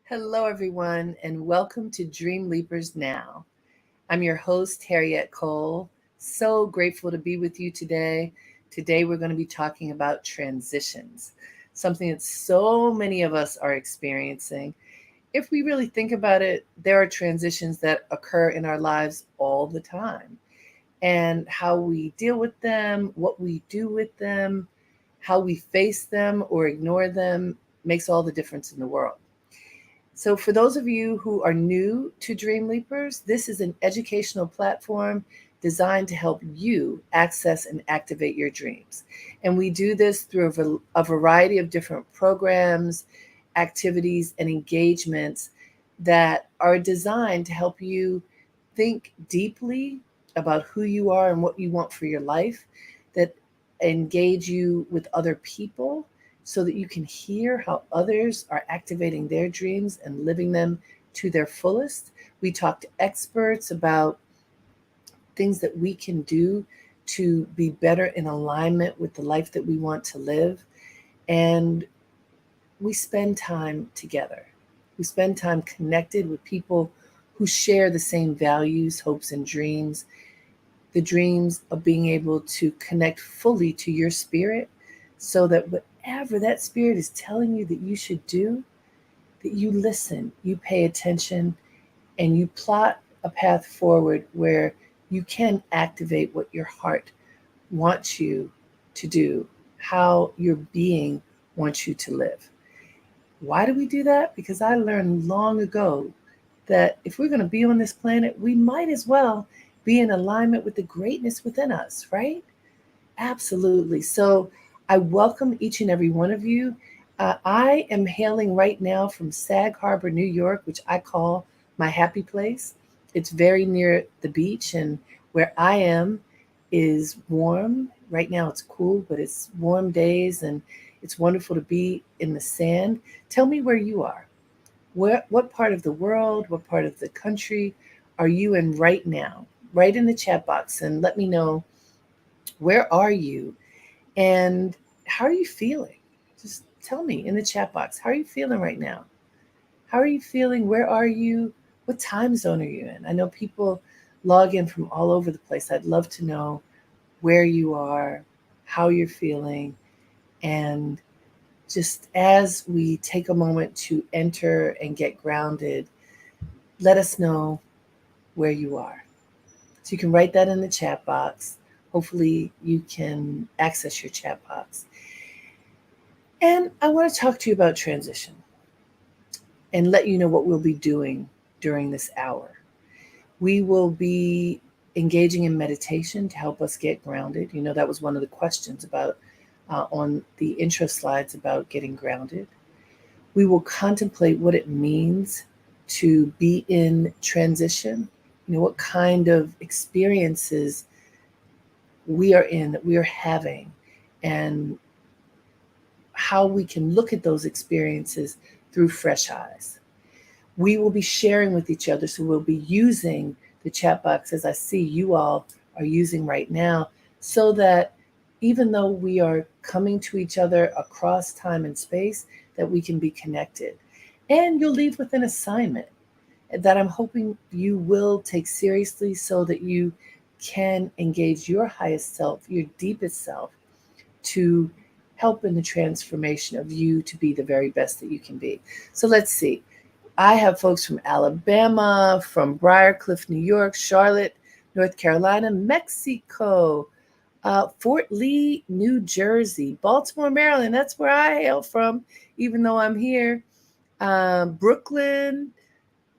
Hello, everyone, and welcome to Dreamleapers Now. I'm your host, Harriet Cole. So grateful to be with you today. Today, we're going to be talking about transitions, something that so many of us are experiencing. If we really think about it, there are transitions that occur in our lives all the time. And how we deal with them, what we do with them, how we face them or ignore them makes all the difference in the world. So for those of you who are new to Dreamleapers, this is an educational platform designed to help you access and activate your dreams. And we do this through a variety of different programs, activities, and engagements that are designed to help you think deeply about who you are and what you want for your life, that engage you with other people, so that you can hear how others are activating their dreams and living them to their fullest. We talk to experts about things that we can do to be better in alignment with the life that we want to live. And we spend time together. We spend time connected with people who share the same values, hopes, and dreams. The dreams of being able to connect fully to your spirit, so that whatever that spirit is telling you that you should do, that you listen, you pay attention, and you plot a path forward where you can activate what your heart wants you to do, how your being wants you to live. Why do we do that? Because I learned long ago that if we're going to be on this planet, we might as well be in alignment with the greatness within us, right? Absolutely. So I welcome each and every one of you. I am hailing right now from Sag Harbor, New York, which I call my happy place. It's very near the beach, and where I am is warm. Right now it's cool, but it's warm days, and it's wonderful to be in the sand. Tell me where you are. What part of the world, what part of the country are you in right now? Write in the chat box and let me know, where are you and how are you feeling? Just tell me in the chat box, how are you feeling right now? How are you feeling? Where are you? What time zone are you in? I know people log in from all over the place. I'd love to know where you are, how you're feeling, and just as we take a moment to enter and get grounded, let us know where you are. So you can write that in the chat box. Hopefully, you can access your chat box. And I want to talk to you about transition and let you know what we'll be doing during this hour. We will be engaging in meditation to help us get grounded. You know, that was one of the questions about on the intro slides about getting grounded. We will contemplate what it means to be in transition. You know, what kind of experiences we are in, that we are having, and how we can look at those experiences through fresh eyes. We will be sharing with each other, so we'll be using the chat box as I see you all are using right now, so that even though we are coming to each other across time and space, that we can be connected. And you'll leave with an assignment that I'm hoping you will take seriously, so that you can engage your highest self, your deepest self, to help in the transformation of you to be the very best that you can be. So let's see. I have folks from Alabama, from Briarcliff, New York, Charlotte, North Carolina, Mexico, Fort Lee, New Jersey, Baltimore, Maryland. That's where I hail from, even though I'm here. Brooklyn,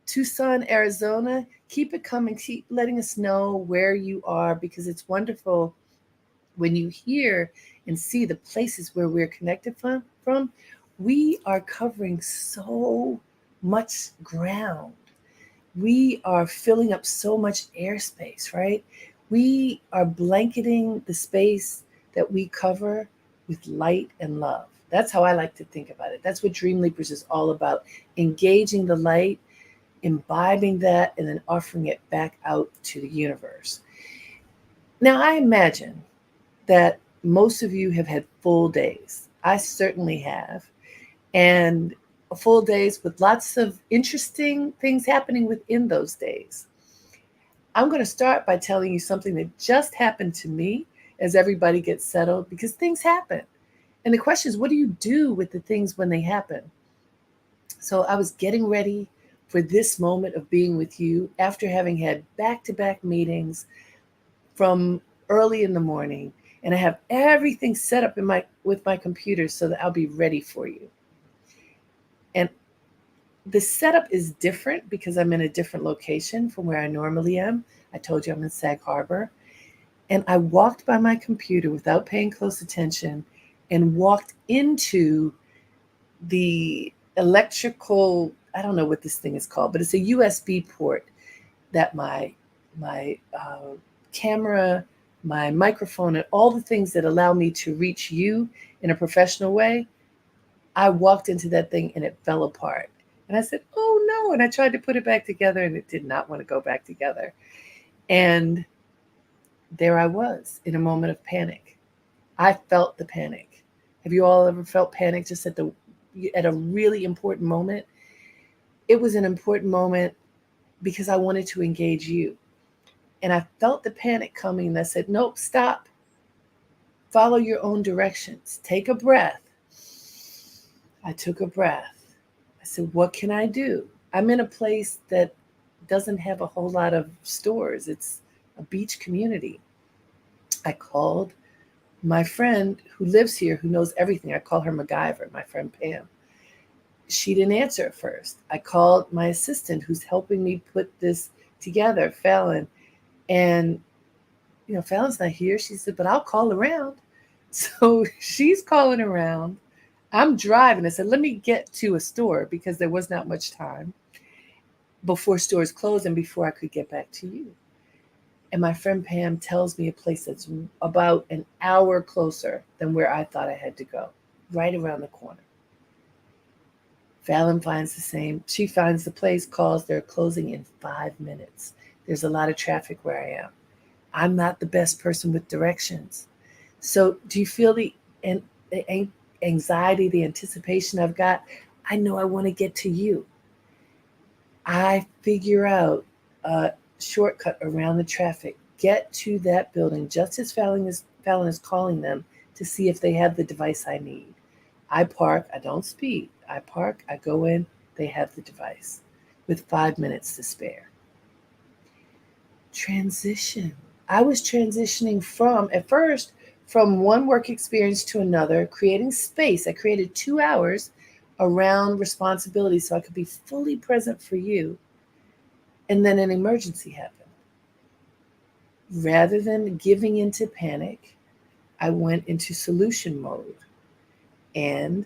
Tucson, Arizona. Keep it coming. Keep letting us know where you are, because it's wonderful when you hear and see the places where we're connected from. We are covering so much ground. We are filling up so much airspace, right? We are blanketing the space that we cover with light and love. That's how I like to think about it. That's what Dream Leapers is all about: engaging the light, imbibing that, and then offering it back out to the universe. Now, I imagine that most of you have had full days. I certainly have. And full days with lots of interesting things happening within those days. I'm going to start by telling you something that just happened to me as everybody gets settled, because things happen. And the question is, what do you do with the things when they happen? So I was getting ready for this moment of being with you after having had back to back meetings from early in the morning. And I have everything set up with my computer so that I'll be ready for you. And the setup is different because I'm in a different location from where I normally am. I told you I'm in Sag Harbor. And I walked by my computer without paying close attention and walked into the electrical, I don't know what this thing is called, but it's a USB port that my camera, my microphone, and all the things that allow me to reach you in a professional way. I walked into that thing and it fell apart. And I said, oh no. And I tried to put it back together and it did not want to go back together. And there I was in a moment of panic. I felt the panic. Have you all ever felt panic just at a really important moment? It was an important moment because I wanted to engage you. And I felt the panic coming and I said, nope, stop. Follow your own directions. Take a breath. I took a breath. I said, what can I do? I'm in a place that doesn't have a whole lot of stores. It's a beach community. I called my friend who lives here, who knows everything. I call her MacGyver, my friend Pam. She didn't answer at first. I called my assistant who's helping me put this together, Fallon, and Fallon's not here. She said, but I'll call around. So she's calling around. I'm driving. I said, let me get to a store because there was not much time before stores closed and before I could get back to you. And my friend Pam tells me a place that's about an hour closer than where I thought I had to go, right around the corner. Fallon finds the same. She finds the place, calls, they're closing in 5 minutes. There's a lot of traffic where I am. I'm not the best person with directions. So, do you feel the anxiety, the anticipation I've got? I know I want to get to you. I figure out a shortcut around the traffic, get to that building just as Fallon is calling them to see if they have the device I need. I park, I don't speed. I park, I go in, they have the device with 5 minutes to spare. Transition. I was transitioning at first, from one work experience to another, creating space. I created 2 hours around responsibility so I could be fully present for you. And then an emergency happened. Rather than giving into panic, I went into solution mode and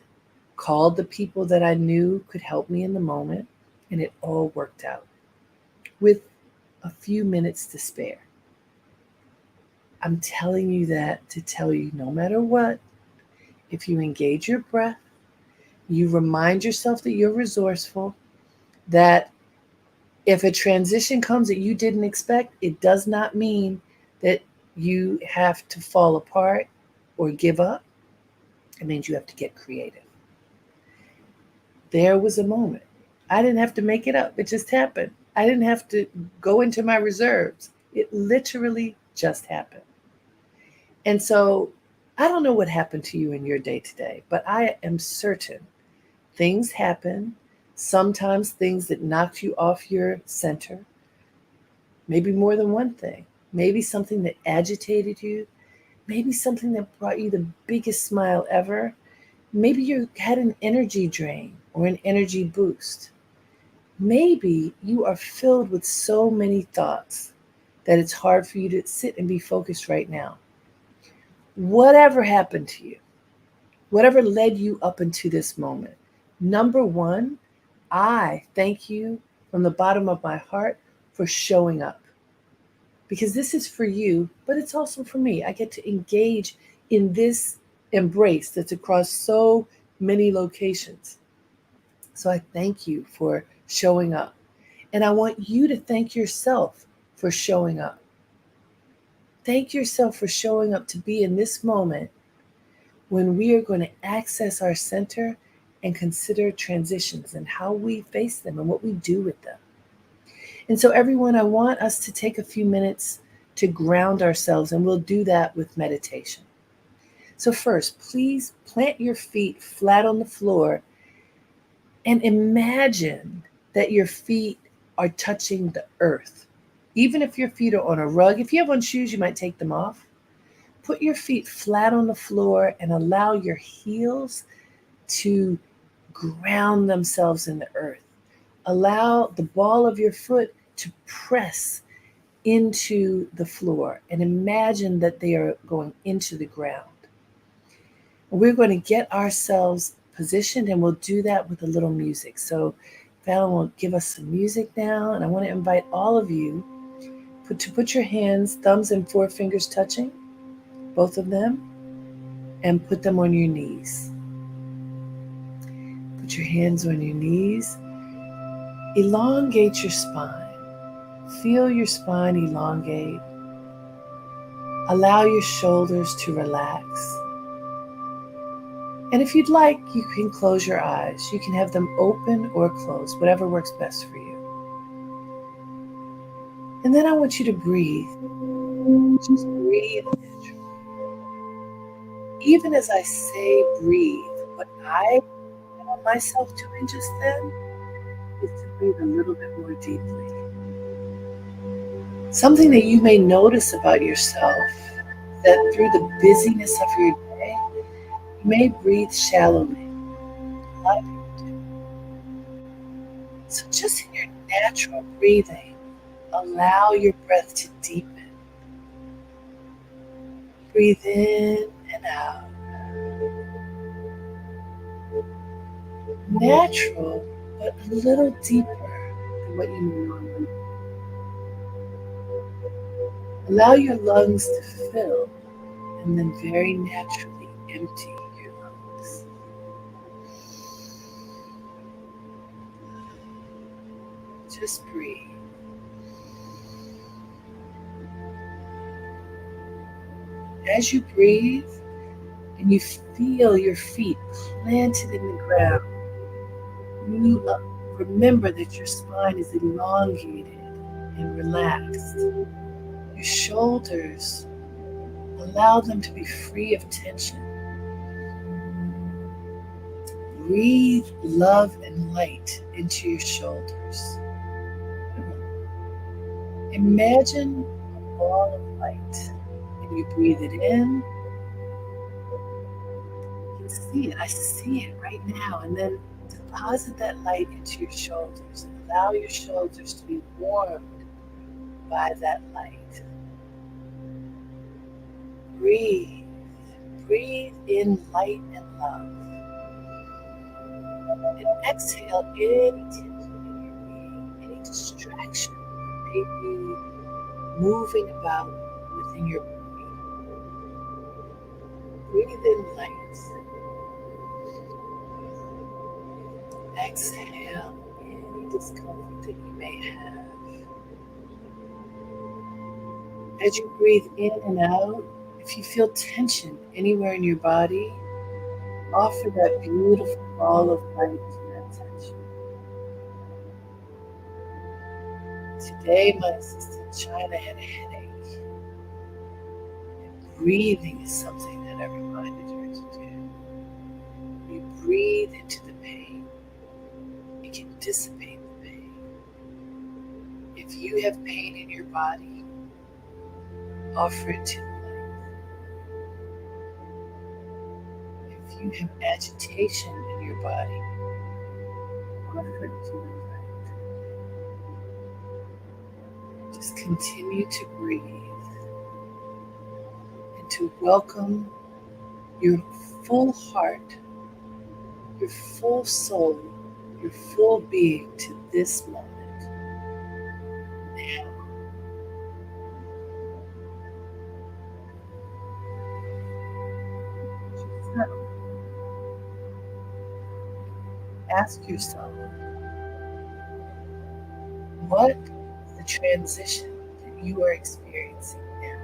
called the people that I knew could help me in the moment, and it all worked out with a few minutes to spare. I'm telling you that to tell you no matter what, if you engage your breath, you remind yourself that you're resourceful, that if a transition comes that you didn't expect, it does not mean that you have to fall apart or give up. It means you have to get creative. There was a moment. I didn't have to make it up. It just happened. I didn't have to go into my reserves. It literally just happened. And so I don't know what happened to you in your day today, but I am certain things happen. Sometimes things that knocked you off your center, maybe more than one thing, maybe something that agitated you, maybe something that brought you the biggest smile ever. Maybe you had an energy drain or an energy boost. Maybe you are filled with so many thoughts that it's hard for you to sit and be focused right now. Whatever happened to you, whatever led you up into this moment, number one, I thank you from the bottom of my heart for showing up. Because this is for you, but it's also for me. I get to engage in this embrace that's across so many locations. So I thank you for showing up. And I want you to thank yourself for showing up. Thank yourself for showing up to be in this moment when we are going to access our center and consider transitions and how we face them and what we do with them. And so, everyone, I want us to take a few minutes to ground ourselves, and we'll do that with meditation. So, first, please plant your feet flat on the floor and imagine that your feet are touching the earth. Even if your feet are on a rug, if you have on shoes, you might take them off. Put your feet flat on the floor and allow your heels to ground themselves in the earth. Allow the ball of your foot to press into the floor and imagine that they are going into the ground. We're going to get ourselves positioned, and we'll do that with a little music. So Fallon will give us some music now, and I want to invite all of you to put your hands, thumbs and forefingers touching, both of them, and put them on your knees. Put your hands on your knees. Elongate your spine. Feel your spine elongate. Allow your shoulders to relax. And if you'd like, you can close your eyes. You can have them open or closed, whatever works best for you. And then I want you to breathe. Just breathe naturally. Even as I say breathe, what I allow myself to in just then is to breathe a little bit more deeply. Something that you may notice about yourself, that through the busyness of your day, you may breathe shallowly. A lot of people do. So just in your natural breathing, allow your breath to deepen. Breathe in and out. Natural, but a little deeper than what you normally do. Allow your lungs to fill and then very naturally empty your lungs. Just breathe. As you breathe and you feel your feet planted in the ground, you remember that your spine is elongated and relaxed. Your shoulders, allow them to be free of tension. Breathe love and light into your shoulders. Imagine a ball of light, and you breathe it in. You can see it. I see it right now. And then deposit that light into your shoulders and allow your shoulders to be warmed by that light. Breathe. Breathe in light and love. And exhale any tension in your being, any distraction that may be moving about within your body. Breathe in light. Exhale any discomfort that you may have. As you breathe in and out, if you feel tension anywhere in your body, offer that beautiful ball of light to that tension. Today, my assistant China had a headache. And breathing is something that I reminded her to do. You breathe into the pain. It can dissipate the pain. If you have pain in your body, offer it to the light. If you have agitation in your body, offer it to the light. Just continue to breathe and to welcome your full heart, your full soul, your full being to this moment. Now, ask yourself, what is the transition that you are experiencing now?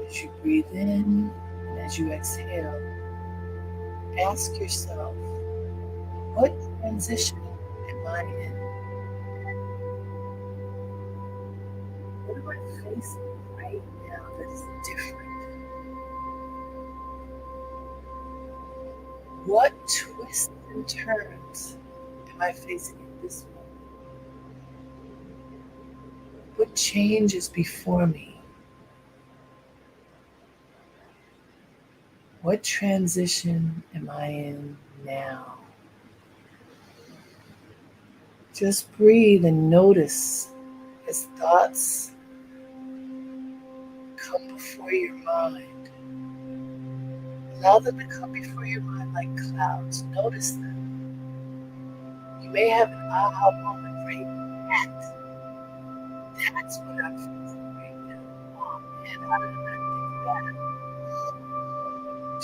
As you breathe in and as you exhale, ask yourself, what transition am I in? What am I facing right now that is different? What twists and turns am I facing at this moment? What changes before me? What transition am I in now? Just breathe and notice as thoughts come before your mind. Allow them to come before your mind like clouds. Notice them. You may have an aha moment right now. That's what I'm facing right now. Oh man, how did I not think that?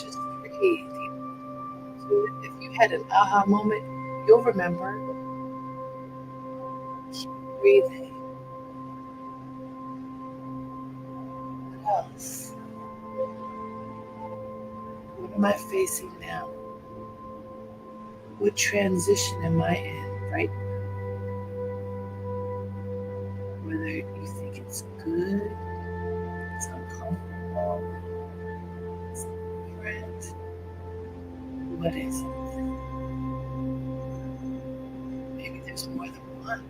Just breathe. So if you had an aha moment, you'll remember. Keep breathing. What else? What am I facing now? What transition am I in right now? Whether you think it's good, it's uncomfortable, it's different, what is it? Maybe there's more than one.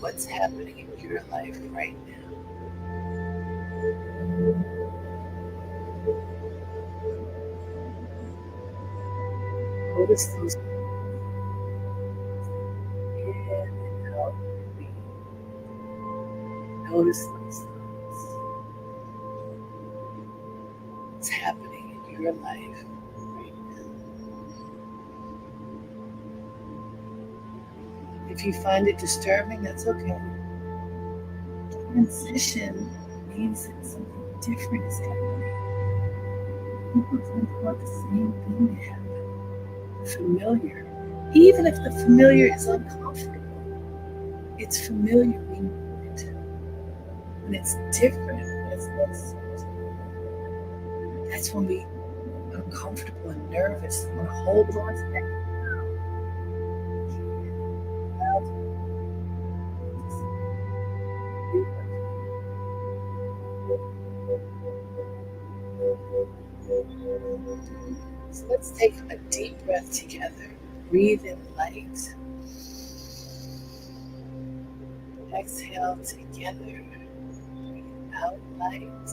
What's happening in your life right now? Notice those. Notice those thoughts. What's happening in your life right now? If you find it disturbing, that's okay. Transition means that something different is happening. People tend to want the same thing to happen. Familiar. Even if the familiar is uncomfortable, it's familiar. We know it. When it's different, when it's uncertain, that's when we are uncomfortable and nervous and want to hold on to that. So let's take a deep breath together. Breathe in light. Exhale together. Breathe out light.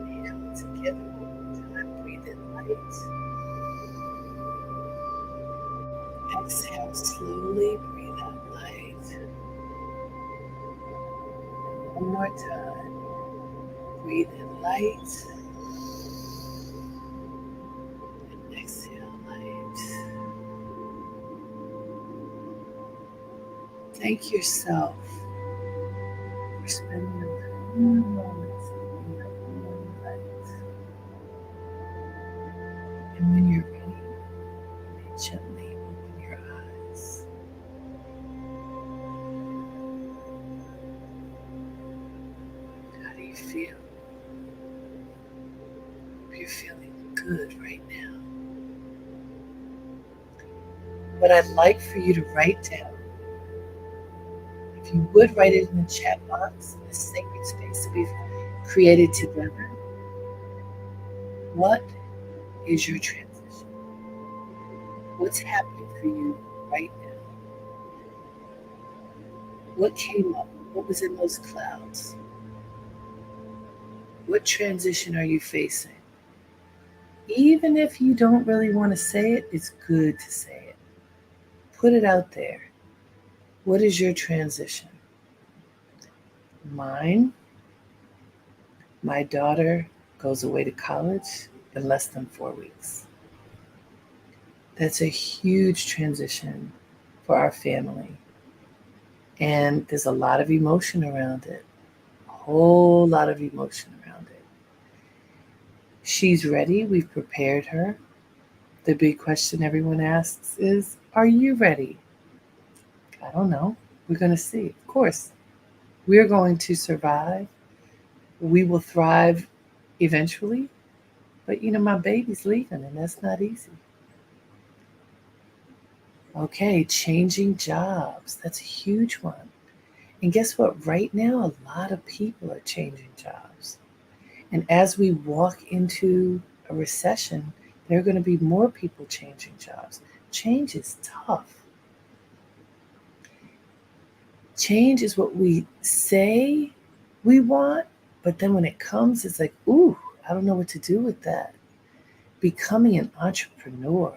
Inhale together one more time. Breathe in light. Exhale slowly. Breathe out light. One more time. Breathe in light. And exhale light. Thank yourself for spending a few moments in your own light. And when you're ready, you may gently open your eyes. How do you feel? Hope you're feeling good right now. What I'd like for you to write down, if you would write it in the chat box, in the sacred space that we've created together, what is your transition? What's happening for you right now? What came up? What was in those clouds? What transition are you facing? Even if you don't really want to say it, it's good to say it. Put it out there. What is your transition? Mine, my daughter goes away to college in less than 4 weeks. That's a huge transition for our family. And there's a lot of emotion around it. A whole lot of emotion around it. She's ready. We've prepared her. The big question everyone asks is, are you ready? I don't know. We're going to see. Of course, we're going to survive. We will thrive eventually. But my baby's leaving, and that's not easy. Okay, changing jobs. That's a huge one. And guess what? Right now, a lot of people are changing jobs. And as we walk into a recession, there are going to be more people changing jobs. Change is tough. Change is what we say we want, but then when it comes, it's like, ooh, I don't know what to do with that. Becoming an entrepreneur.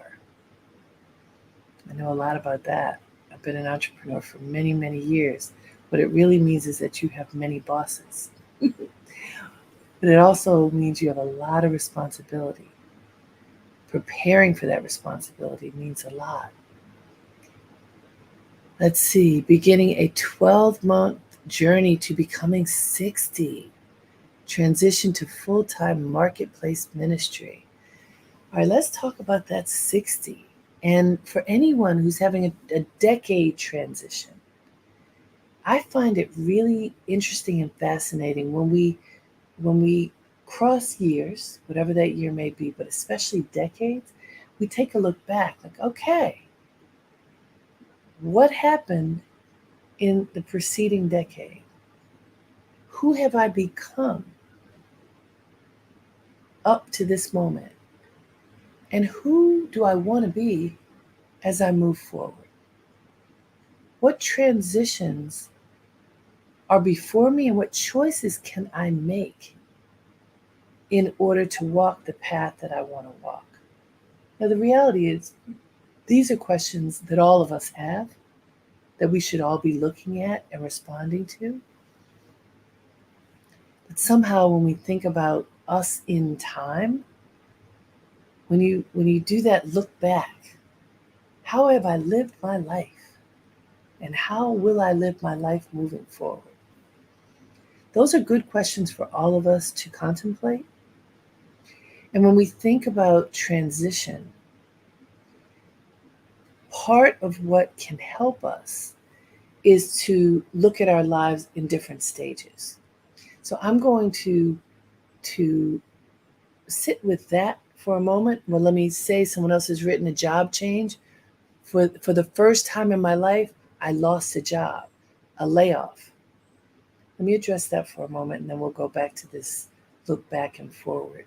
I know a lot about that. I've been an entrepreneur for many, many years. What it really means is that you have many bosses. But it also means you have a lot of responsibility. Preparing for that responsibility means a lot. Let's see, beginning a 12-month journey to becoming 60. Transition to full-time marketplace ministry. All right, let's talk about that 60. And for anyone who's having a decade transition, I find it really interesting and fascinating when we cross years, whatever that year may be, but especially decades, we take a look back like, okay, what happened in the preceding decade? Who have I become up to this moment? And who do I want to be as I move forward? What transitions are before me, and what choices can I make in order to walk the path that I want to walk? Now, the reality is, these are questions that all of us have, that we should all be looking at and responding to. But somehow when we think about us in time, when you do that look back, how have I lived my life? And how will I live my life moving forward? Those are good questions for all of us to contemplate. And when we think about transition, part of what can help us is to look at our lives in different stages. So I'm going to sit with that for a moment. Well, let me say someone else has written a job change. For the first time in my life, I lost a job, a layoff. Let me address that for a moment, and then we'll go back to this look back and forward.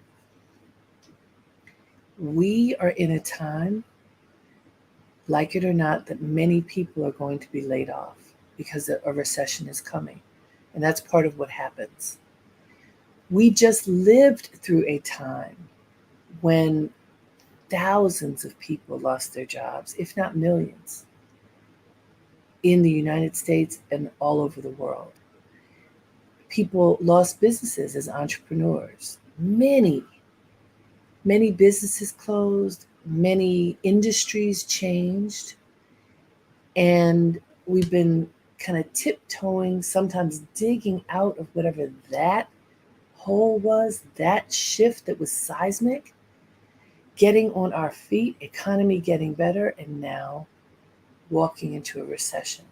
We are in a time, like it or not, that many people are going to be laid off because a recession is coming. And that's part of what happens. We just lived through a time when thousands of people lost their jobs, if not millions, in the United States and all over the world. People lost businesses as entrepreneurs. Many businesses closed, many industries changed, and we've been kind of tiptoeing, sometimes digging out of whatever that hole was, that shift that was seismic, getting on our feet, economy getting better, and now walking into a recession.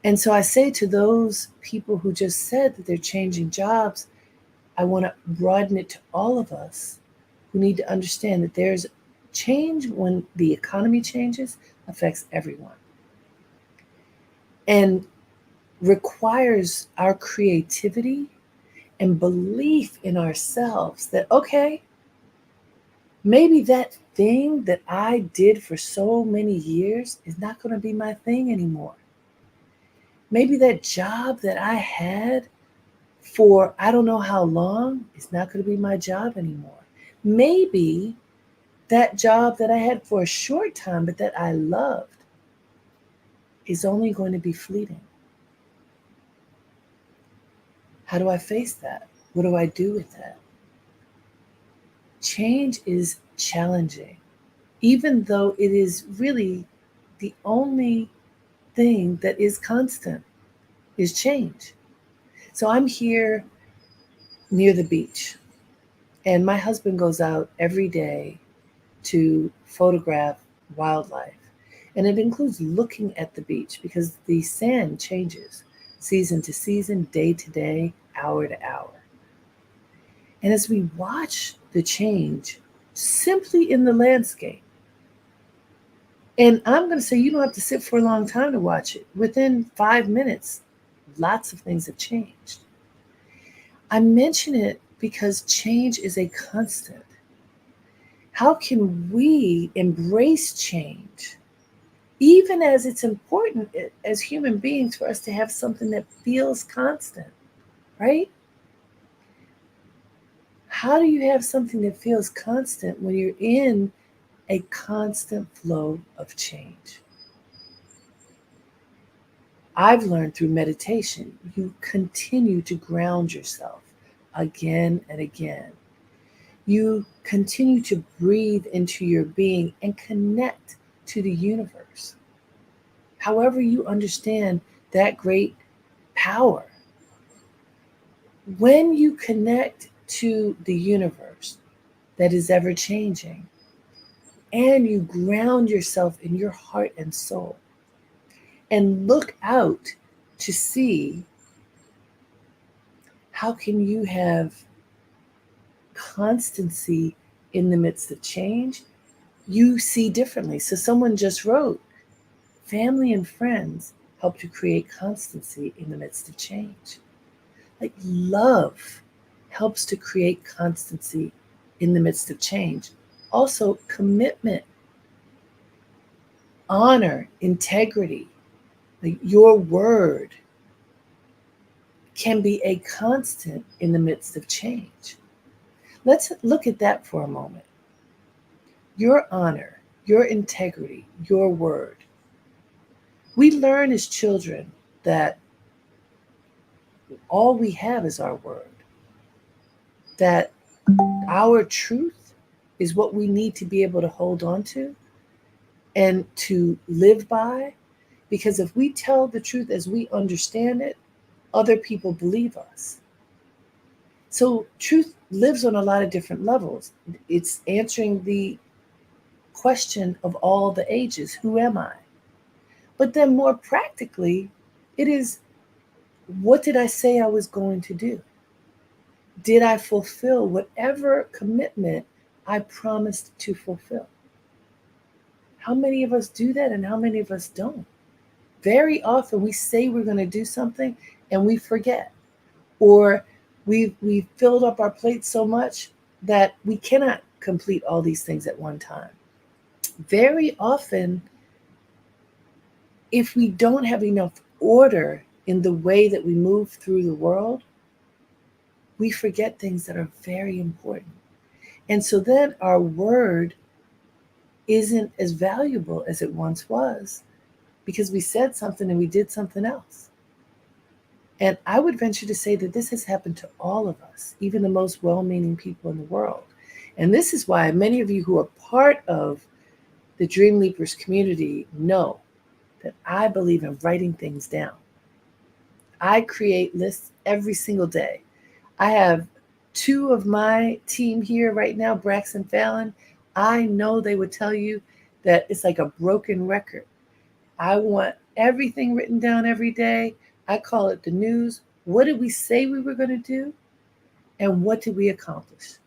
And so I say to those people who just said that they're changing jobs, I want to broaden it to all of us who need to understand that there's change when the economy changes, affects everyone, and requires our creativity and belief in ourselves that, okay, maybe that thing that I did for so many years is not going to be my thing anymore. Maybe that job that I had for I don't know how long is not going to be my job anymore. Maybe that job that I had for a short time, but that I loved, is only going to be fleeting. How do I face that? What do I do with that? Change is challenging, even though it is really the only thing that is constant is change. So I'm here near the beach, and my husband goes out every day to photograph wildlife. And it includes looking at the beach because the sand changes season to season, day to day, hour to hour. And as we watch the change simply in the landscape, and I'm going to say you don't have to sit for a long time to watch it. Within 5 minutes, lots of things have changed. I mention it because change is a constant. How can we embrace change, even as it's important as human beings for us to have something that feels constant, right? How do you have something that feels constant when you're in a constant flow of change? I've learned through meditation, you continue to ground yourself again and again. You continue to breathe into your being and connect to the universe. However you understand that great power. When you connect to the universe that is ever changing, and you ground yourself in your heart and soul, and look out to see how can you have constancy in the midst of change, you see differently. So someone just wrote, family and friends help to create constancy in the midst of change. Like love helps to create constancy in the midst of change. Also, commitment, honor, integrity, like your word can be a constant in the midst of change. Let's look at that for a moment. Your honor, your integrity, your word. We learn as children that all we have is our word, that our truth is what we need to be able to hold on to and to live by. Because if we tell the truth as we understand it, other people believe us. So truth lives on a lot of different levels. It's answering the question of all the ages, who am I? But then more practically, it is, what did I say I was going to do? Did I fulfill whatever commitment I promised to fulfill? How many of us do that and how many of us don't? Very often we say we're going to do something and we forget. Or we've filled up our plate so much that we cannot complete all these things at one time. Very often, if we don't have enough order in the way that we move through the world, we forget things that are very important. And so then our word isn't as valuable as it once was because we said something and we did something else. And I would venture to say that this has happened to all of us, even the most well-meaning people in the world. And this is why many of you who are part of the Dreamleapers community know that I believe in writing things down. I create lists every single day. I have two of my team here right now, Brax and Fallon. I know they would tell you that it's like a broken record. I want everything written down every day. I call it the news. What did we say we were going to do? And what did we accomplish?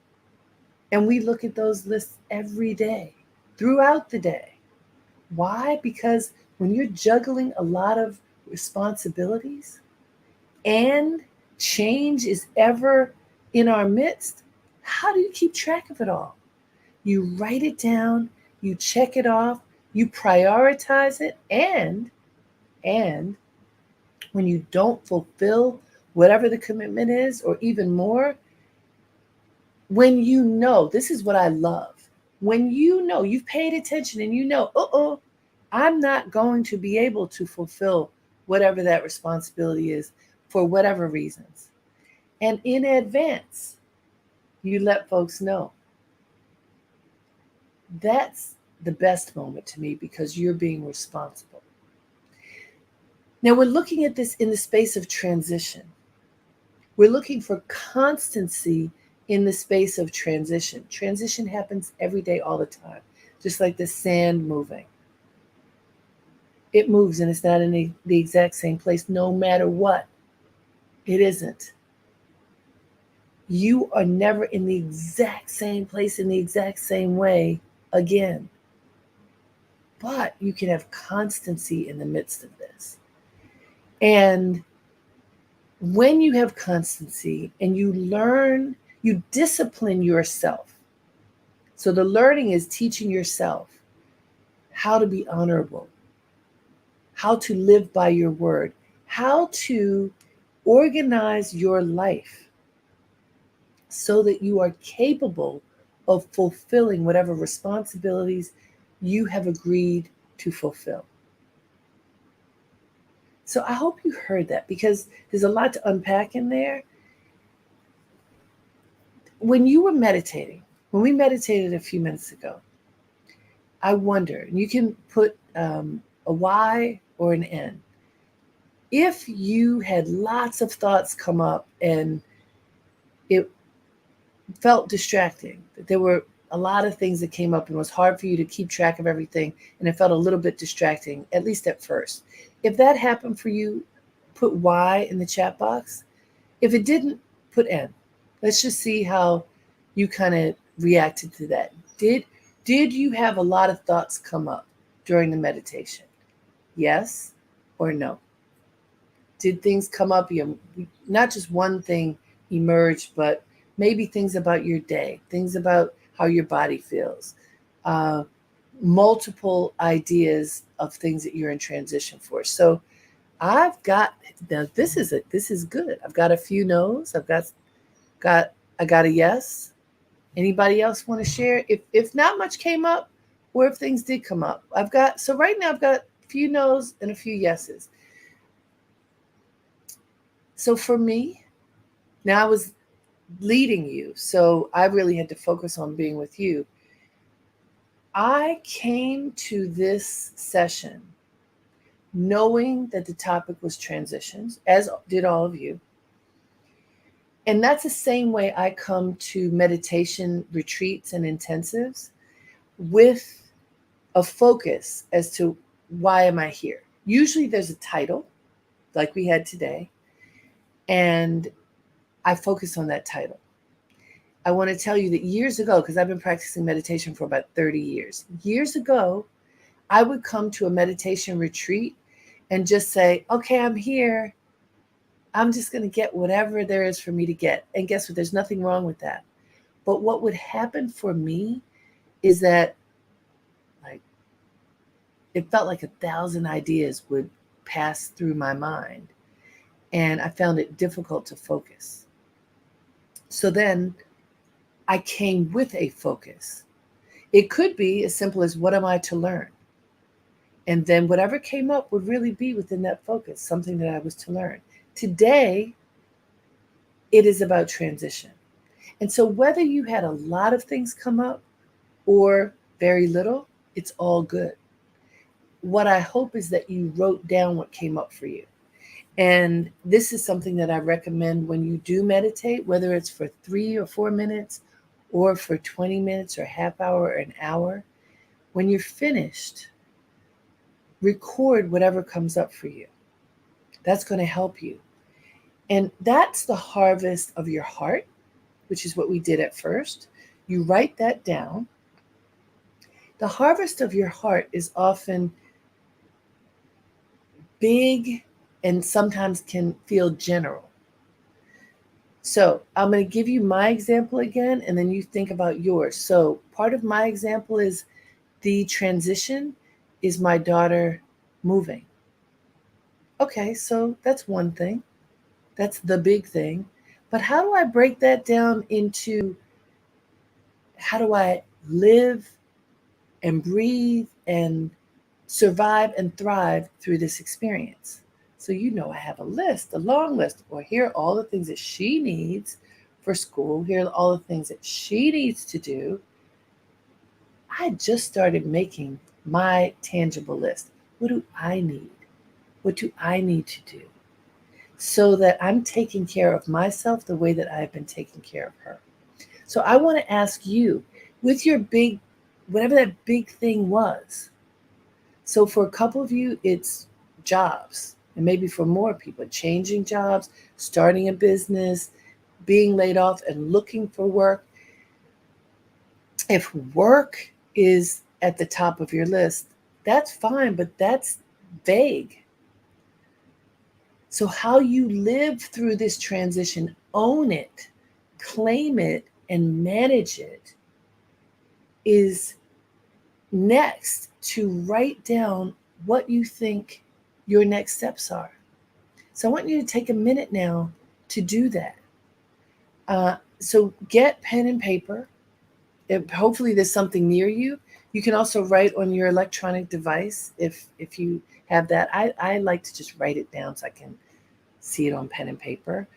And we look at those lists every day, throughout the day. Why? Because when you're juggling a lot of responsibilities and change is ever in our midst, how do you keep track of it all? You write it down, you check it off, you prioritize it, and when you don't fulfill whatever the commitment is, or even more, when you know, this is what I love, when you know you've paid attention and you know, I'm not going to be able to fulfill whatever that responsibility is for whatever reasons. And in advance, you let folks know. That's the best moment to me because you're being responsible. Now we're looking at this in the space of transition. We're looking for constancy in the space of transition. Transition happens every day, all the time, just like the sand moving. It moves and it's not in the exact same place no matter what. It isn't. You are never in the exact same place in the exact same way again. But you can have constancy in the midst of this. And when you have constancy and you learn, you discipline yourself. So the learning is teaching yourself how to be honorable, how to live by your word, how to organize your life so that you are capable of fulfilling whatever responsibilities you have agreed to fulfill. So I hope you heard that because there's a lot to unpack in there. When you were meditating, when we meditated a few minutes ago, I wonder, and you can put a Y or an N. If you had lots of thoughts come up and it felt distracting, that there were a lot of things that came up and it was hard for you to keep track of everything and it felt a little bit distracting, at least at first. If that happened for you, put Y in the chat box. If it didn't, put N. Let's just see how you kind of reacted to that. Did you have a lot of thoughts come up during the meditation? Yes or no? Did things come up? Not just one thing emerged, but maybe things about your day, things about how your body feels, multiple ideas of things that you're in transition for. So I've got, now this is good. I've got a few no's. I got a yes. Anybody else want to share? If not much came up, or if things did come up, so right now I've got few no's and a few yeses. So for me, now I was leading you, so I really had to focus on being with you. I came to this session knowing that the topic was transitions, as did all of you. And that's the same way I come to meditation retreats and intensives, with a focus as to why am I here. Usually there's a title, like we had today, and I focus on that title. I want to tell you that years ago, because I've been practicing meditation for about 30 years, years ago, I would come to a meditation retreat and just say, okay, I'm here. I'm just going to get whatever there is for me to get. And guess what? There's nothing wrong with that. But what would happen for me is that, like, it felt like 1,000 ideas would pass through my mind, and I found it difficult to focus. So then I came with a focus. It could be as simple as, what am I to learn? And then whatever came up would really be within that focus, something that I was to learn. Today, it is about transition. And so whether you had a lot of things come up or very little, it's all good. What I hope is that you wrote down what came up for you. And this is something that I recommend when you do meditate, whether it's for 3 or 4 minutes or for 20 minutes or half hour or an hour. When you're finished, record whatever comes up for you. That's going to help you. And that's the harvest of your heart, which is what we did at first. You write that down. The harvest of your heart is often big and sometimes can feel general. So I'm going to give you my example again, and then you think about yours. So part of my example is the transition is my daughter moving. Okay, so that's one thing. That's the big thing. But how do I break that down into, how do I live and breathe and survive and thrive through this experience? So I have a list, a long list. Well, here are all the things that she needs for school. Here are all the things that she needs to do. I just started making my tangible list. What do I need? What do I need to do? So that I'm taking care of myself the way that I've been taking care of her. So I want to ask you, with your big, whatever that big thing was. So for a couple of you, it's jobs. And maybe for more people, changing jobs, starting a business, being laid off and looking for work. If work is at the top of your list, that's fine, but that's vague. So how you live through this transition, own it, claim it, and manage it is next to write down what you think your next steps are. So I want you to take a minute now to do that. So get pen and paper. Hopefully there's something near you. You can also write on your electronic device if you have that. I like to just write it down so I can see it on pen and paper.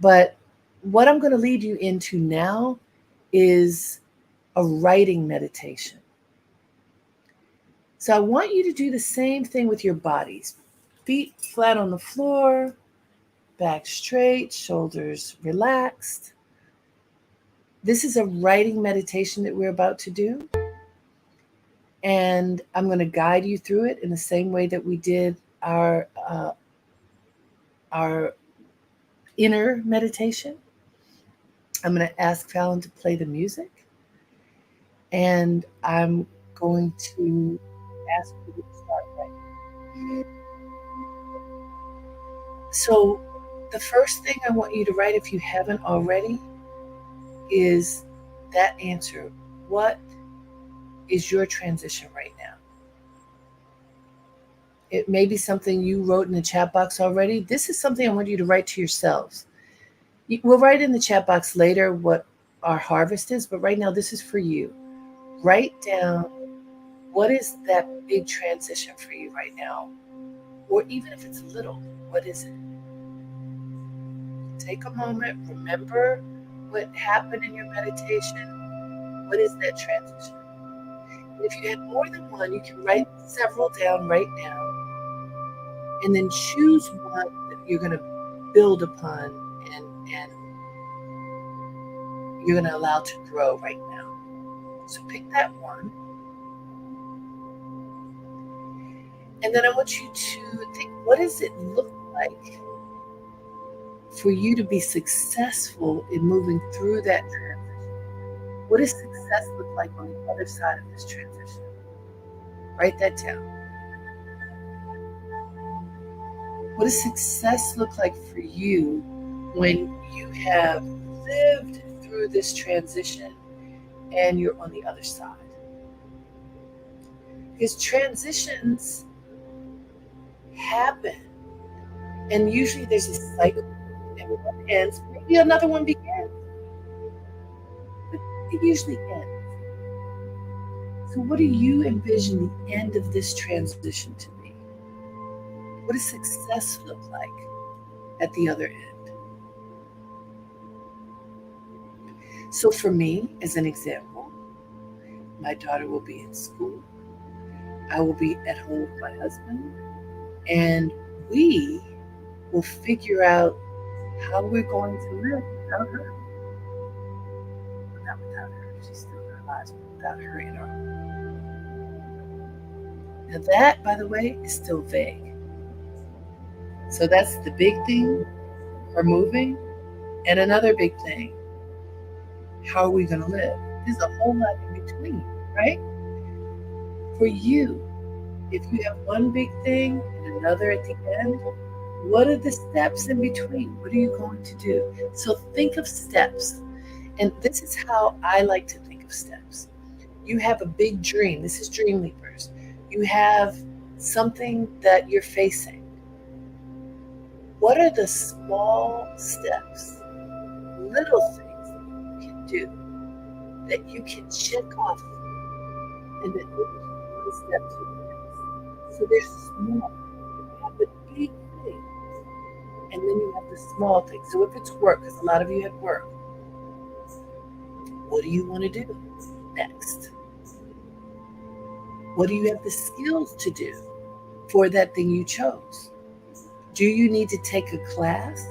But what I'm going to lead you into now is a writing meditation. So I want you to do the same thing with your bodies. Feet flat on the floor, back straight, shoulders relaxed. This is a writing meditation that we're about to do. And I'm going to guide you through it in the same way that we did our inner meditation. I'm going to ask Fallon to play the music. And I'm going to ask you to start writing. So the first thing I want you to write, if you haven't already, is that answer. What is your transition right now? It may be something you wrote in the chat box already. This is something I want you to write to yourselves. We'll write in the chat box later what our harvest is, but right now this is for you. Write down What is that big transition for you right now? Or even if it's little, what is it? Take a moment, remember what happened in your meditation. What is that transition? And if you have more than one, you can write several down right now, and then choose one that you're going to build upon and you're going to allow to grow right now. So pick that one. And then I want you to think, what does it look like for you to be successful in moving through that transition? What does success look like on the other side of this transition? Write that down. What does success look like for you when you have lived through this transition and you're on the other side? Because transitions happen, and usually there's a cycle, and one ends, maybe another one begins, but it usually ends. So what do you envision the end of this transition to be? What does success look like at the other end? So for me, as an example, my daughter will be in school. I will be at home with my husband, and we will figure out how we're going to live without her. Not without her, she's still in our lives, but without her in our home. Now that, by the way, is still vague. So that's the big thing, we're moving, and another big thing, how are we going to live? There's a whole lot in between, right? For you, if you have one big thing and another at the end, what are the steps in between? What are you going to do? So think of steps. And this is how I like to think of steps. You have a big dream. This is Dreamleapers. You have something that you're facing. What are the small steps, little things that you can do that you can check off and that moves you one step to the next? So they're small. You have the big thing, and then you have the small thing. So if it's work, because a lot of you had work, what do you want to do next? What do you have the skills to do for that thing you chose? Do you need to take a class?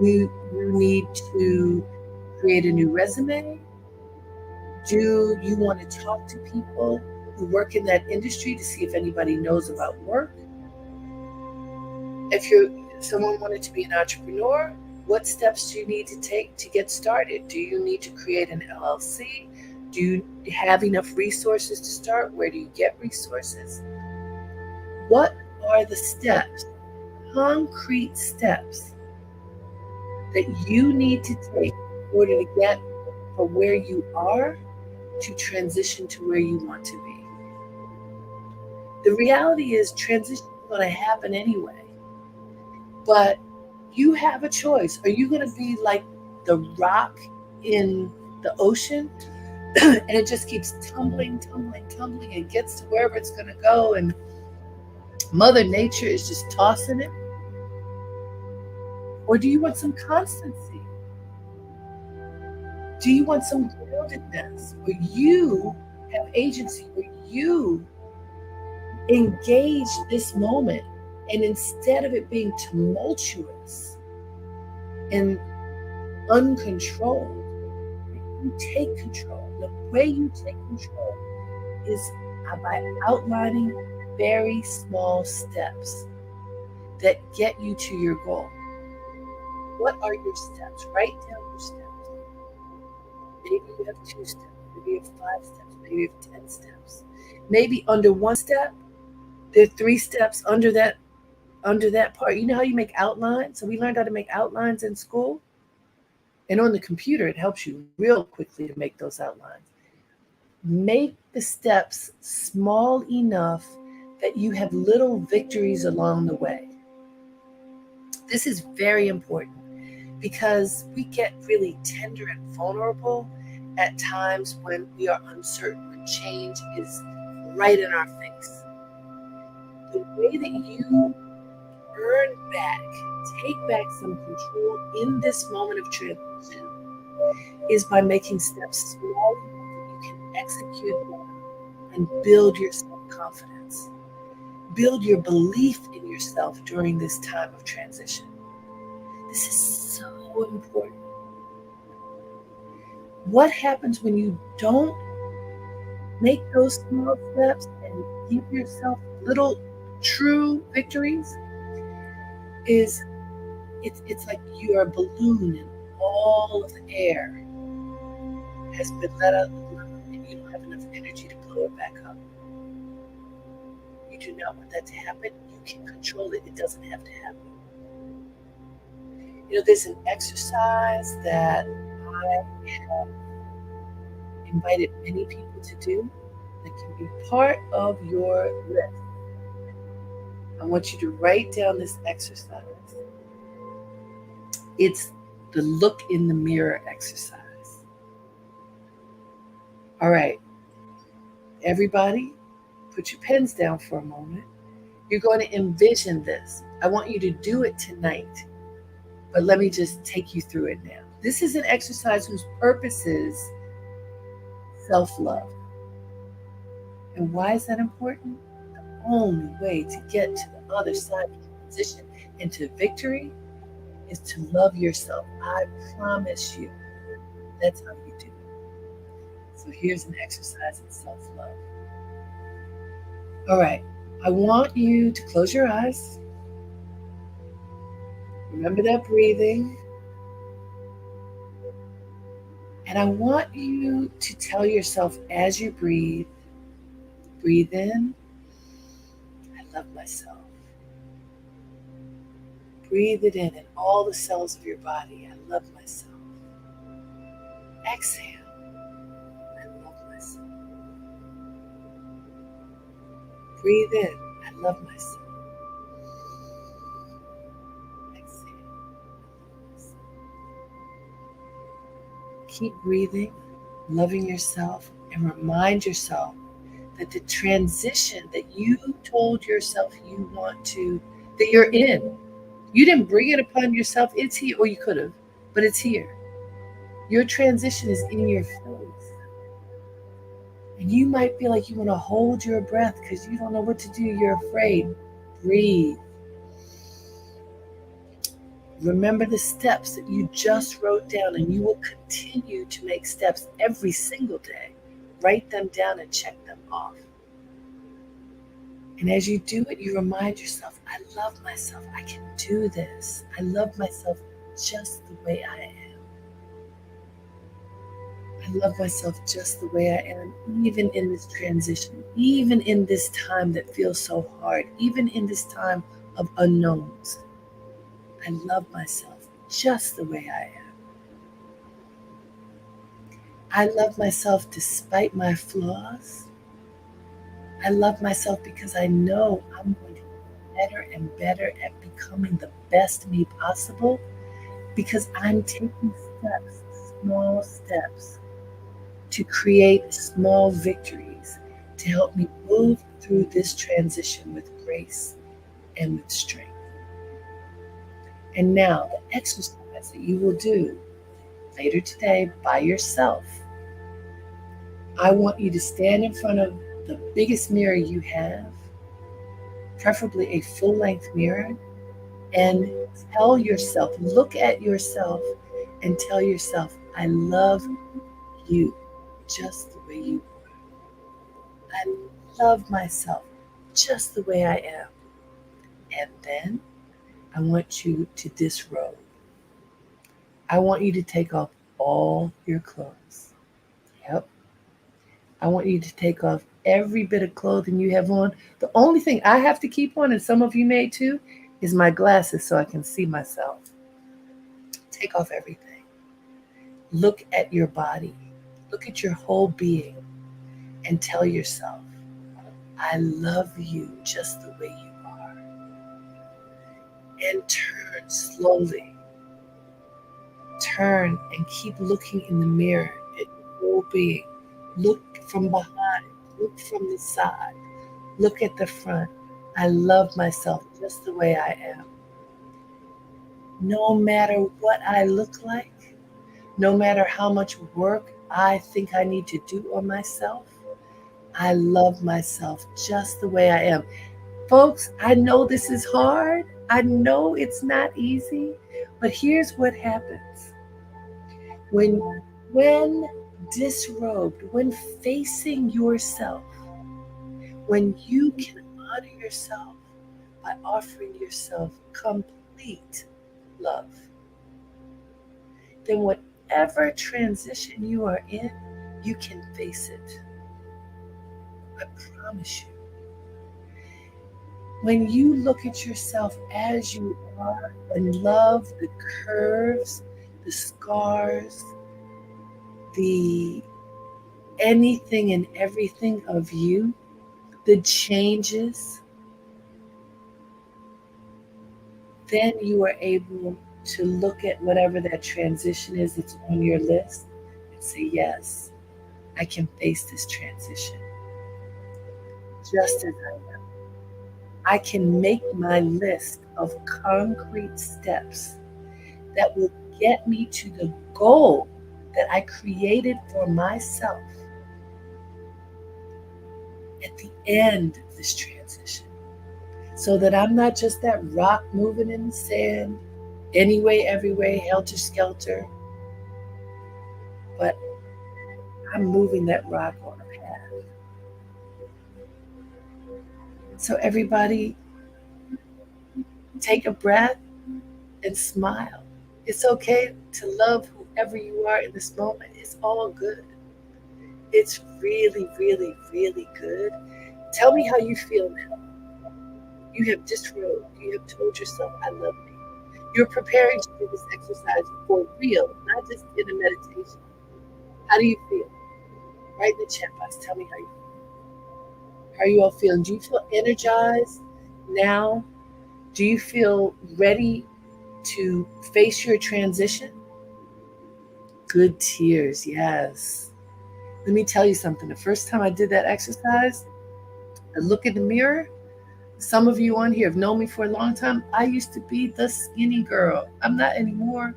Do you need to create a new resume? Do you want to talk to people who work in that industry to see if anybody knows about work? If someone wanted to be an entrepreneur, what steps do you need to take to get started? Do you need to create an LLC? Do you have enough resources to start? Where do you get resources? What are the steps, concrete steps, that you need to take in order to get from where you are to transition to where you want to be? The reality is transition is going to happen anyway. But you have a choice. Are you going to be like the rock in the ocean and it just keeps tumbling, and gets to wherever it's going to go, and Mother Nature is just tossing it? Or do you want some constancy? Do you want some groundedness where you have agency, where you engage this moment, and instead of it being tumultuous and uncontrolled, you take control? The way you take control is by outlining very small steps that get you to your goal. What are your steps? Write down your steps. Maybe you have 2 steps, maybe you have 5 steps, maybe you have 10 steps. Maybe under one step, there are 3 steps under that part. You know how you make outlines? So we learned how to make outlines in school. And on the computer, it helps you real quickly to make those outlines. Make the steps small enough that you have little victories along the way. This is very important because we get really tender and vulnerable at times when we are uncertain, when change is right in our face. The way that you earn back, take back some control in this moment of transition is by making steps small that you can execute and build your self-confidence. Build your belief in yourself during this time of transition. This is so important. What happens when you don't make those small steps and give yourself little true victories is it's like you're a balloon and all of the air has been let out of the balloon and you don't have enough energy to blow it back up. You do not want that to happen. You can control it. It doesn't have to happen. There's an exercise that I have invited many people to do that can be part of your list. I want you to write down this exercise. It's the look in the mirror exercise. All right, everybody, put your pens down for a moment. You're going to envision this. I want you to do it tonight, but let me just take you through it now. This is an exercise whose purpose is self-love. And why is that important? The only way to get to the other side of transition into victory is to love yourself. I promise you, that's how you do it. So here's an exercise in self-love. All right, I want you to close your eyes. Remember that breathing. And I want you to tell yourself as you breathe in, I love myself. Breathe it in all the cells of your body. I love myself. Exhale. I love myself. Breathe in. I love myself. Exhale. I love myself. Keep breathing, loving yourself, and remind yourself that the transition that you told yourself you want to, that you're in, you didn't bring it upon yourself. It's here, or you could have, but it's here. Your transition is in your face. And you might feel like you want to hold your breath because you don't know what to do. You're afraid. Breathe. Remember the steps that you just wrote down, and you will continue to make steps every single day. Write them down and check them off. And as you do it, you remind yourself, I love myself. I can do this. I love myself just the way I am. I love myself just the way I am, even in this transition, even in this time that feels so hard, even in this time of unknowns. I love myself just the way I am. I love myself despite my flaws. I love myself because I know I'm going to get better and better at becoming the best me possible because I'm taking steps, small steps, to create small victories to help me move through this transition with grace and with strength. And now the exercise that you will do later today by yourself, I want you to stand in front of the biggest mirror you have, preferably a full-length mirror, and tell yourself, look at yourself and tell yourself, I love you just the way you are. I love myself just the way I am. And then I want you to disrobe. I want you to take off all your clothes. Yep. I want you to take off every bit of clothing you have on. The only thing I have to keep on, and some of you may too, is my glasses so I can see myself. Take off everything. Look at your body. Look at your whole being and tell yourself, I love you just the way you are. And turn slowly. Turn and keep looking in the mirror at your whole being. Look from behind. Look from the side. Look at the front. I love myself just the way I am. No matter what I look like, no matter how much work I think I need to do on myself, I love myself just the way I am. Folks, I know this is hard. I know it's not easy, but here's what happens. When disrobed, when facing yourself, when you can honor yourself by offering yourself complete love, then whatever transition you are in, you can face it. I promise you. When you look at yourself as you are and love the curves, the scars, the anything and everything of you, the changes, then you are able to look at whatever that transition is that's on your list and say, yes, I can face this transition just as I am. I can make my list of concrete steps that will get me to the goal that I created for myself at the end of this transition. So that I'm not just that rock moving in the sand, anyway, everywhere, helter skelter, but I'm moving that rock on a path. So, everybody, take a breath and smile. It's okay to love whoever you are in this moment. It's all good. It's really, really, really good. Tell me how you feel now. You have disrobed. You have told yourself, I love me. You're preparing to do this exercise for real, not just in a meditation. How do you feel? Write in the chat box. Tell me how you feel. How are you all feeling? Do you feel energized now? Do you feel ready to face your transition? Good tears, yes. Let me tell you something. The first time I did that exercise, I look in the mirror. Some of you on here have known me for a long time. I used to be the skinny girl. I'm not anymore.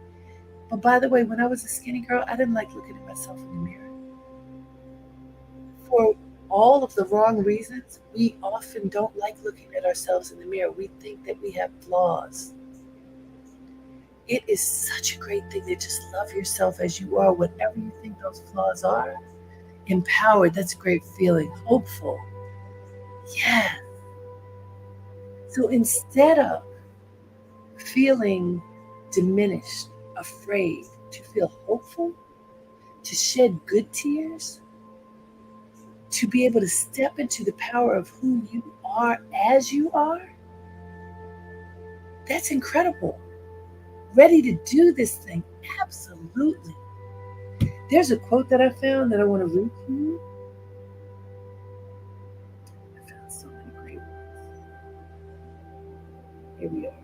But by the way, when I was a skinny girl, I didn't like looking at myself in the mirror. For all of the wrong reasons, we often don't like looking at ourselves in the mirror. We think that we have flaws. It is such a great thing to just love yourself as you are, whatever you think those flaws are. Empowered, that's a great feeling. Hopeful. Yeah. So instead of feeling diminished, afraid, to feel hopeful, to shed good tears, to be able to step into the power of who you are as you are, that's incredible. Ready to do this thing? Absolutely. There's a quote that I found that I want to read to you. I found so many great ones. Here we are.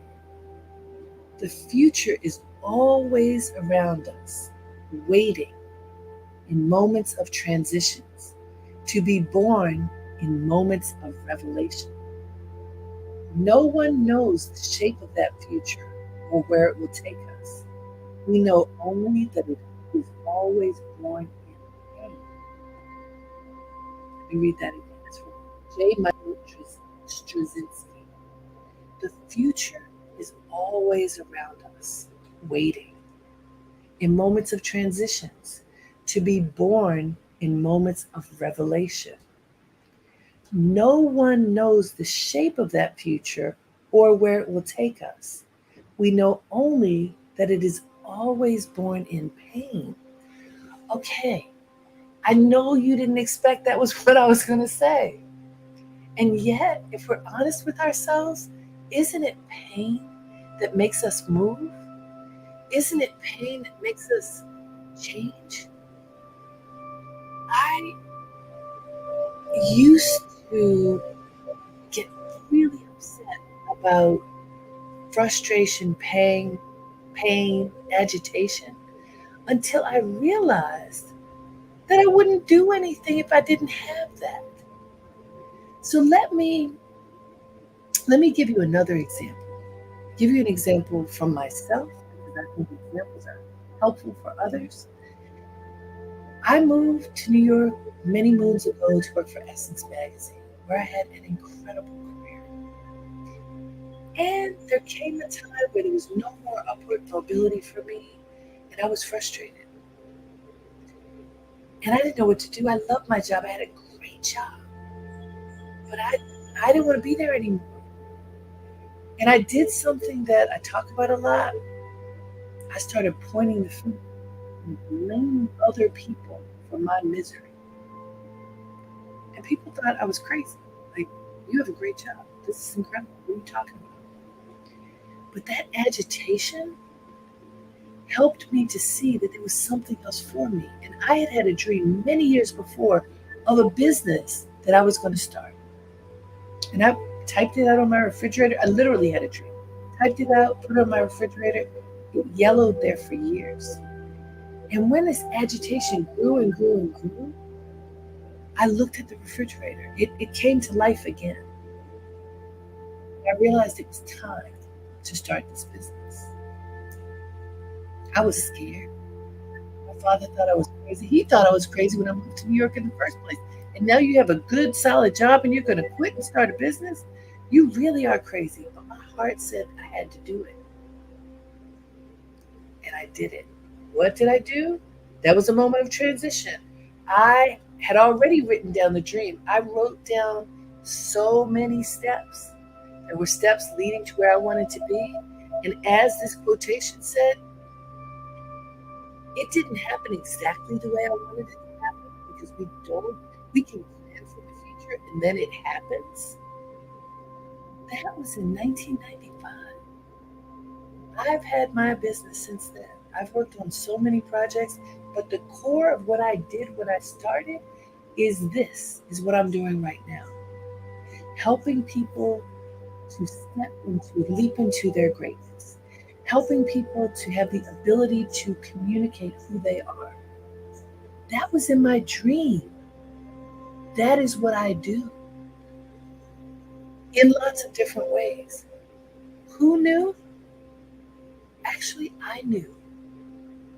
The future is always around us, waiting in moments of transitions, to be born in moments of revelation. No one knows the shape of that future or where it will take us. We know only that it is always born in pain. Let me read that again. It's from J. Michael Straczynski. The future is always around us, waiting in moments of transitions, to be born in moments of revelation. No one knows the shape of that future or where it will take us. We know only that it is always born in pain. Okay, I know you didn't expect that was what I was going to say. And yet, if we're honest with ourselves, isn't it pain that makes us move? Isn't it pain that makes us change? I used to get really upset about frustration, pain, agitation, until I realized that I wouldn't do anything if I didn't have that. So let me give you another example. Give you an example from myself, because I think examples are helpful for others. I moved to New York many moons ago to work for Essence Magazine, where I had an incredible career. And there came a time where there was no more upward mobility for me, and I was frustrated. And I didn't know what to do. I loved my job. I had a great job, but I didn't want to be there anymore. And I did something that I talk about a lot. I started pointing the finger and blaming other people for my misery. And people thought I was crazy. Like, you have a great job. This is incredible. What are you talking about? But that agitation helped me to see that there was something else for me. And I had had a dream many years before of a business that I was going to start. And I typed it out on my refrigerator. I literally had a dream. Typed it out, put it on my refrigerator. It yellowed there for years. And when this agitation grew and grew and grew, I looked at the refrigerator. It came to life again. I realized it was time to start this business. I was scared. My father thought I was crazy. He thought I was crazy when I moved to New York in the first place. And now you have a good, solid job and you're going to quit and start a business? You really are crazy. But my heart said I had to do it. And I did it. What did I do? That was a moment of transition. I had already written down the dream. I wrote down so many steps. There were steps leading to where I wanted to be. And as this quotation said, it didn't happen exactly the way I wanted it to happen, because we can plan for the future and then it happens. That was in 1995. I've had my business since then. I've worked on so many projects, but the core of what I did when I started is what I'm doing right now. Helping people to leap into their greatness. Helping people to have the ability to communicate who they are. That was in my dream. That is what I do in lots of different ways. Who knew? Actually, I knew.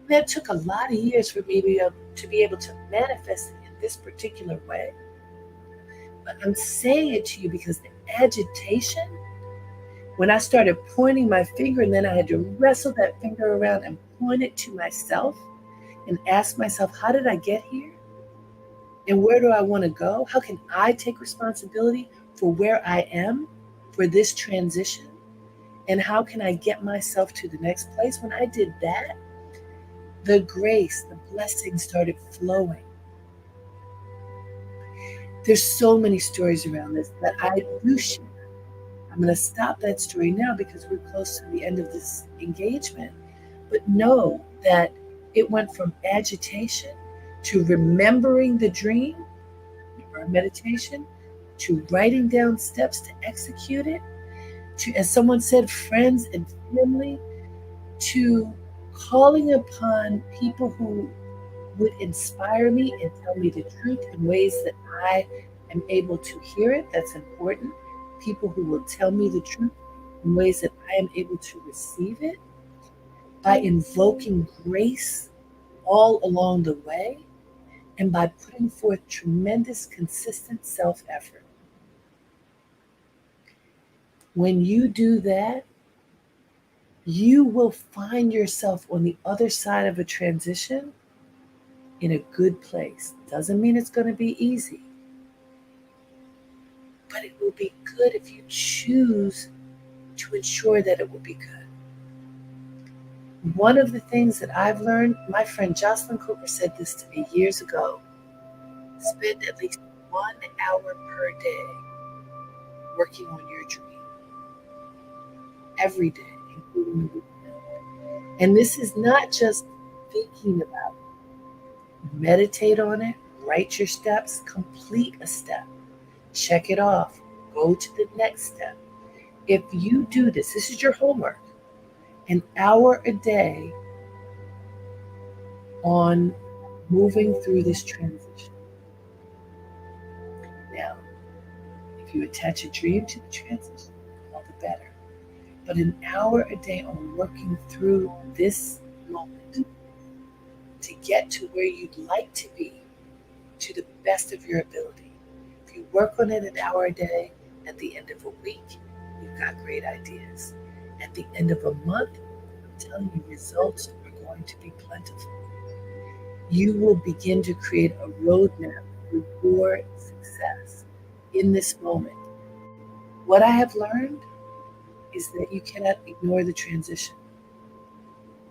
That took a lot of years for me to be able to manifest it in this particular way. But I'm saying it to you because the agitation, when I started pointing my finger and then I had to wrestle that finger around and point it to myself and ask myself, how did I get here? And where do I want to go? How can I take responsibility for where I am for this transition? And how can I get myself to the next place? When I did that, the grace, the blessing started flowing. There's so many stories around this that I do share. I'm going to stop that story now because we're close to the end of this engagement. But know that it went from agitation to remembering the dream or meditation, to writing down steps to execute it, to, as someone said, friends and family, to calling upon people who would inspire me and tell me the truth in ways that I am able to hear it. That's important. People who will tell me the truth in ways that I am able to receive it, by invoking grace all along the way, and by putting forth tremendous, consistent self effort. When you do that, you will find yourself on the other side of a transition in a good place. Doesn't mean it's going to be easy, but it will be good if you choose to ensure that it will be good. One of the things that I've learned, my friend Jocelyn Cooper said this to me years ago: spend at least 1 hour per day working on your dream. Every day, including the weekend. And this is not just thinking about it. Meditate on it, write your steps, complete a step, check it off, go to the next step. If you do this is your homework, an hour a day on moving through this transition. Now, If you attach a dream to the transition, all the better. But an hour a day on working through this moment to get to where you'd like to be to the best of your ability. If you work on it an hour a day, at the end of a week, you've got great ideas. At the end of a month, I'm telling you, results are going to be plentiful. You will begin to create a roadmap for your success in this moment. What I have learned is that you cannot ignore the transition.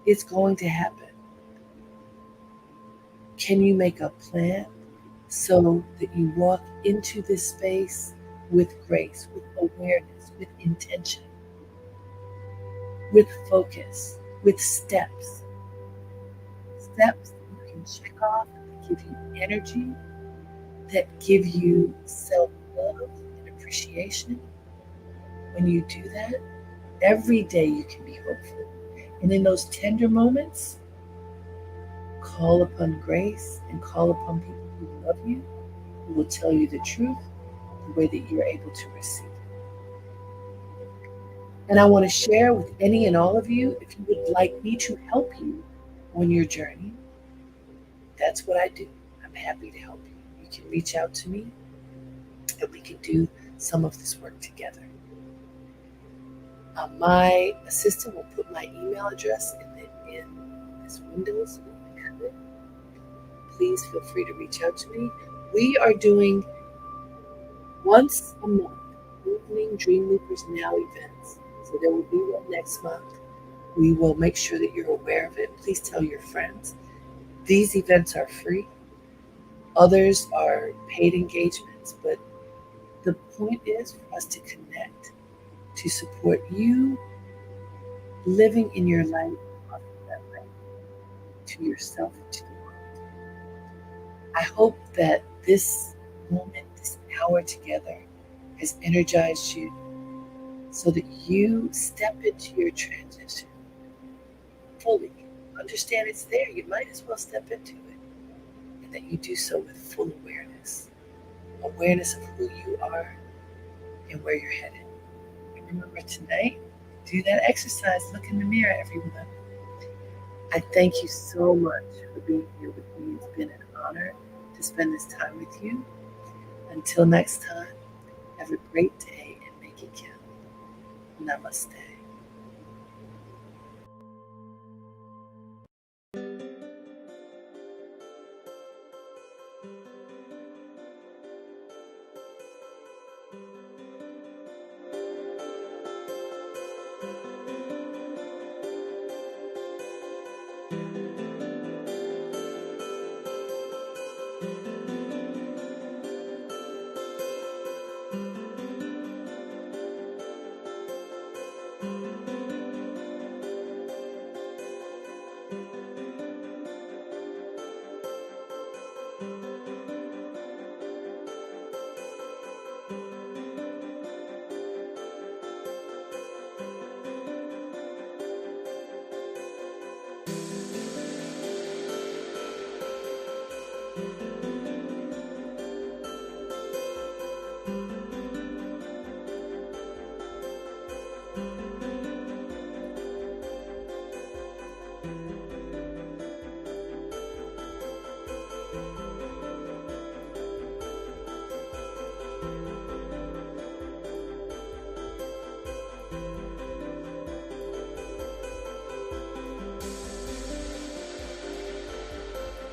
It's going to happen. Can you make a plan so that you walk into this space with grace, with awareness, with intention, with focus, with steps? Steps that you can check off that give you energy, that give you self-love and appreciation. When you do that, every day you can be hopeful. And in those tender moments, call upon grace and call upon people who love you, who will tell you the truth, the way that you're able to receive it. And I want to share with any and all of you, if you would like me to help you on your journey, that's what I do. I'm happy to help you. You can reach out to me and we can do some of this work together. My assistant will put my email address in this window so that you have it. Please feel free to reach out to me. We are doing once a month evening Dreamleapers Now events. So there will be one next month. We will make sure that you're aware of it. Please tell your friends. These events are free. Others are paid engagements, but the point is for us to connect, to support you living in your life authentically to yourself and to the world. I hope that this moment, this hour together, has energized you so that you step into your transition fully. Understand it's there. You might as well step into it. And that you do so with full awareness. Awareness of who you are and where you're headed. And remember tonight, do that exercise. Look in the mirror, everyone. I thank you so much for being here with me. It's been an honor to spend this time with you. Until next time, have a great day and make it count. Namaste.